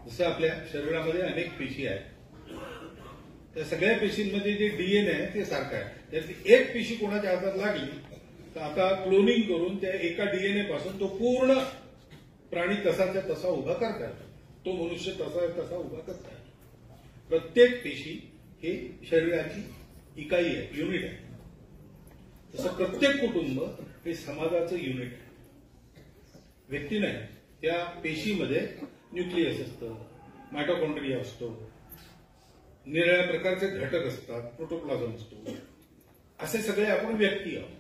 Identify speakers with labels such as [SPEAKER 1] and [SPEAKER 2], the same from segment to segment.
[SPEAKER 1] जसं आपल्या शरीरामध्ये अनेक पेशी आहेत, त्या सगळ्या पेशींमध्ये जे डीएनए आहे ते सारखं आहे. त्यातली एक पेशी कोणाच्या हातात लागली तर आता क्लोनिंग करून त्या एका डीएनए पासून तो पूर्ण प्राणी तसाच्या तसा उभा करता येतो, तो मनुष्य तसा उभा करता येतो. प्रत्येक पेशी हे शरीराची इकाई आहे, युनिट आहे. तसं प्रत्येक कुटुंब हे समाजाचं युनिट आहे, व्यक्ती नाही. त्या पेशीमध्ये न्यूक्लियस असतं, मायटोकॉन्ड्रिया असतो, निराळ्या प्रकारचे घटक असतात, प्रोटोप्लाझम असतो, असे सगळे आपण व्यक्ती आहोत.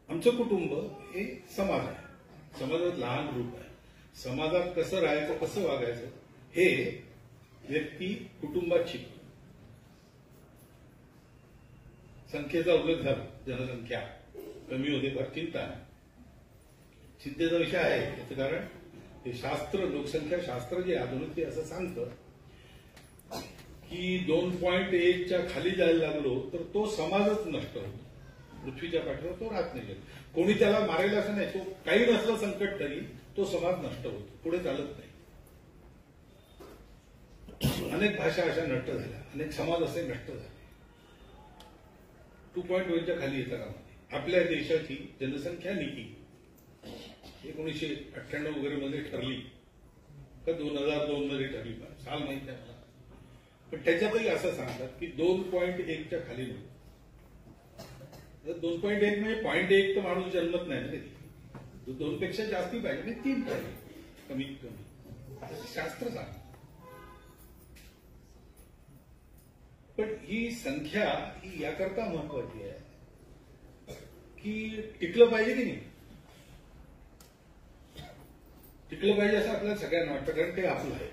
[SPEAKER 1] आमचं कुटुंब हे समाज आहे, समाजात लहान ग्रुप आहे. समाजात कसं राहायचं, कसं वागायचं हे व्यक्ती कुटुंबात शिकतो. संख्येचा उल्लेख झाला, जनसंख्या कमी होते फार चिंता आहे. चिंतेचा विषय आहे. याचं कारण हे शास्त्र, लोकसंख्या शास्त्र जे आधुनिक ते असं सांगतं की 2.1च्या खाली जायला लागलो तर तो समाजच नष्ट होतो, पृथ्वीच्या पाठीवर तो राहत नाही. कोणी त्याला मारेल असं नाही, तो काही नसलं संकट तरी तो समाज नष्ट होतो, पुढे चालत नाही. अनेक भाषा अशा नष्ट झाल्या, अनेक समाज असे नष्ट झाले. 2.1च्या खाली येतं का? आपल्या देशाची जनसंख्या नीती 1998 वगैरे मध्ये ठरली का 2002 मध्ये ठरली, साल माहित नाही मला, पण त्याच्यातही असं सांगतात की 2.1च्या खाली नाही. 2.1 म्हणजे 0.1 तर माणूस जन्मत नाही ना कधी, 2 पेक्षा जास्ती पाहिजे, नाही 3 पाहिजे कमीत कमी, शास्त्र सांगतं. पण ही संख्या ही याकरता महत्वाची आहे की टिकलं पाहिजे की नाही, टिकलं पाहिजे असं आपल्याला सगळ्यांना वाटतं, कारण ते आपलं आहे.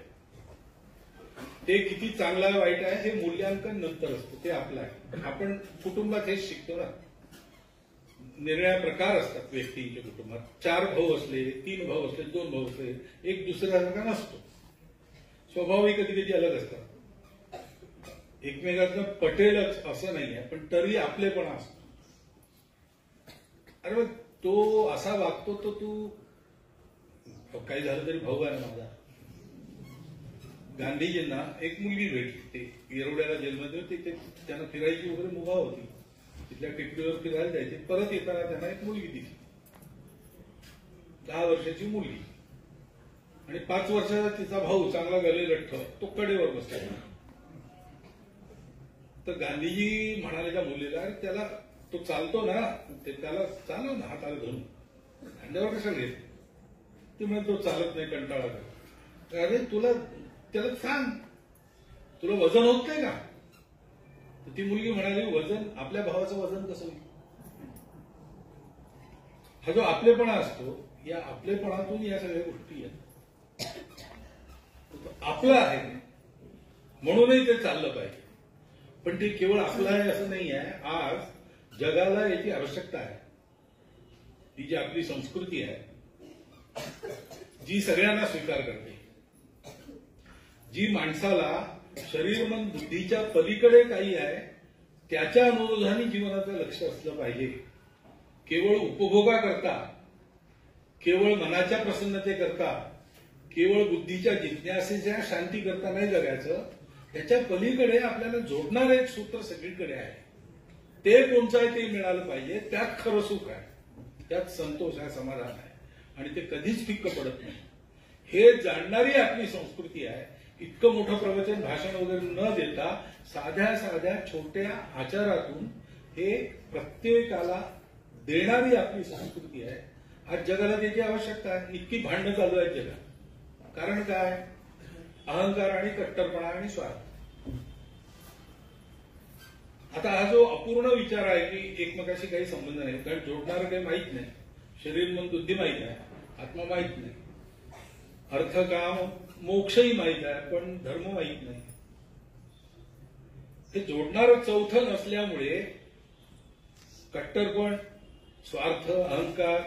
[SPEAKER 1] ते किती चांगलं आहे वाईट आहे हे मूल्यांकन नंतर असतं, ते आपलं आहे. आपण कुटुंबात हेच शिकतो ना. निरनिराळे प्रकार असतात व्यक्तींच्या कुटुंबात. 4 भाऊ असले, 3 भाऊ असले, 2 भाऊ असले, एक दुसऱ्यासारखा नसतो. स्वभावही कधी कधी अलग असतात. एकमेकांना पटेलच असं नाही आहे, पण तरी आपलेपणा असतो. अरे मग तो असा वागतो तर तू काही झालं तरी भाऊ आहे ना माझा. गांधीजींना एक मुलगी भेटली, ते येरवड्याला जेलमध्ये होते, त्यांना फिरायची वगैरे मुभा होती, तिथल्या टेकडीवर फिरायला जायचे. परत येताना त्यांना एक मुलगी दिसली, 10 वर्षाची मुलगी, आणि 5 वर्षाचा तिचा भाऊ चांगला गलेलठ्ठ, तो कडेवर बसला. तर गांधीजी म्हणाले त्या मुलीला, त्याला तो चालतो ना, त्याला चालव ना हाताला धरून, खांद्यावर कसं घेत. ती म्हणजे तो चालत नाही, कंटाळा करतो. अरे तुला त्याला सांग, तुला वजन होत नाही का? तर ती मुलगी म्हणाली, वजन, आपल्या भावाचं वजन कसं होईल? हा जो आपलेपणा असतो, या आपलेपणातून या सगळ्या गोष्टी आहेत. आपलं आहे म्हणूनही ते चाललं पाहिजे, पण ते केवळ आपलं आहे असं नाही आहे. आज जगाला याची आवश्यकता आहे. ही जी आपली संस्कृती आहे, जी सगळ्यांना स्वीकार करते, जी माणसाला शरीर मन बुद्धीच्या पलीकडे काही आहे त्याच्या अनुरोधाने जीवनाचं लक्ष असलं पाहिजे. केवळ उपभोगाकरता, केवळ मनाच्या प्रसन्नतेकरता, केवळ बुद्धीच्या जिज्ञासेच्या शांतीकरता नाही जगायचं. त्याच्या पलीकडे आपल्याला जोडणारं एक सूत्र सगळीकडे आहे. ते कोणचं आहे ते मिळालं पाहिजे. त्यात खरं सुख आहे, त्यात संतोष आहे, समाधान आहे, आणि ते कधीच फिक्क पडत नाही. हे जाणणारी आपली संस्कृती आहे. इतकं मोठं प्रवचन, भाषण वगैरे न देता साध्या साध्या छोट्या आचारातून हे प्रत्येकाला देणारी आपली संस्कृती आहे. आज जगाला त्याची आवश्यकता आहे. इतकी भांडणं चालू आहेत जगात. कारण काय? अहंकार आणि कट्टरपणा आणि स्वार्थ. आता हा जो अपूर्ण विचार आहे की एकमेकाशी काही संबंध नाही, कारण जोडणारं काही माहीत नाही, शरीर मन बुद्धी माहीत नाही, आत्मा माहीत नाही, अर्थ काम मोक्षही माहीत आहे, पण धर्म माहीत नाही. ते जोडणारं चौथं नसल्यामुळे कट्टरपण, स्वार्थ, अहंकार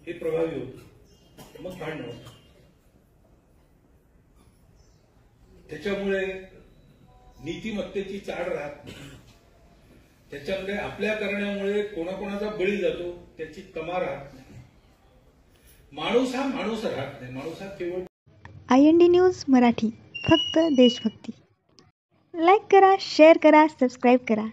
[SPEAKER 1] हे प्रभावी होतं, मग भांडण होतं. त्याच्यामुळे नीतिमत्तेची चाड राहत नाही. त्याच्यामुळे आपल्या करण्यामुळे कोणाकोणाचा बळी जातो त्याची तमा राहत नाही. माणूस हा माणूस राहत नाही. माणूस हा केवळ
[SPEAKER 2] IND न्यूज मराठी, फक्त देशभक्ती. लाईक करा, शेअर करा, सबस्क्राईब करा.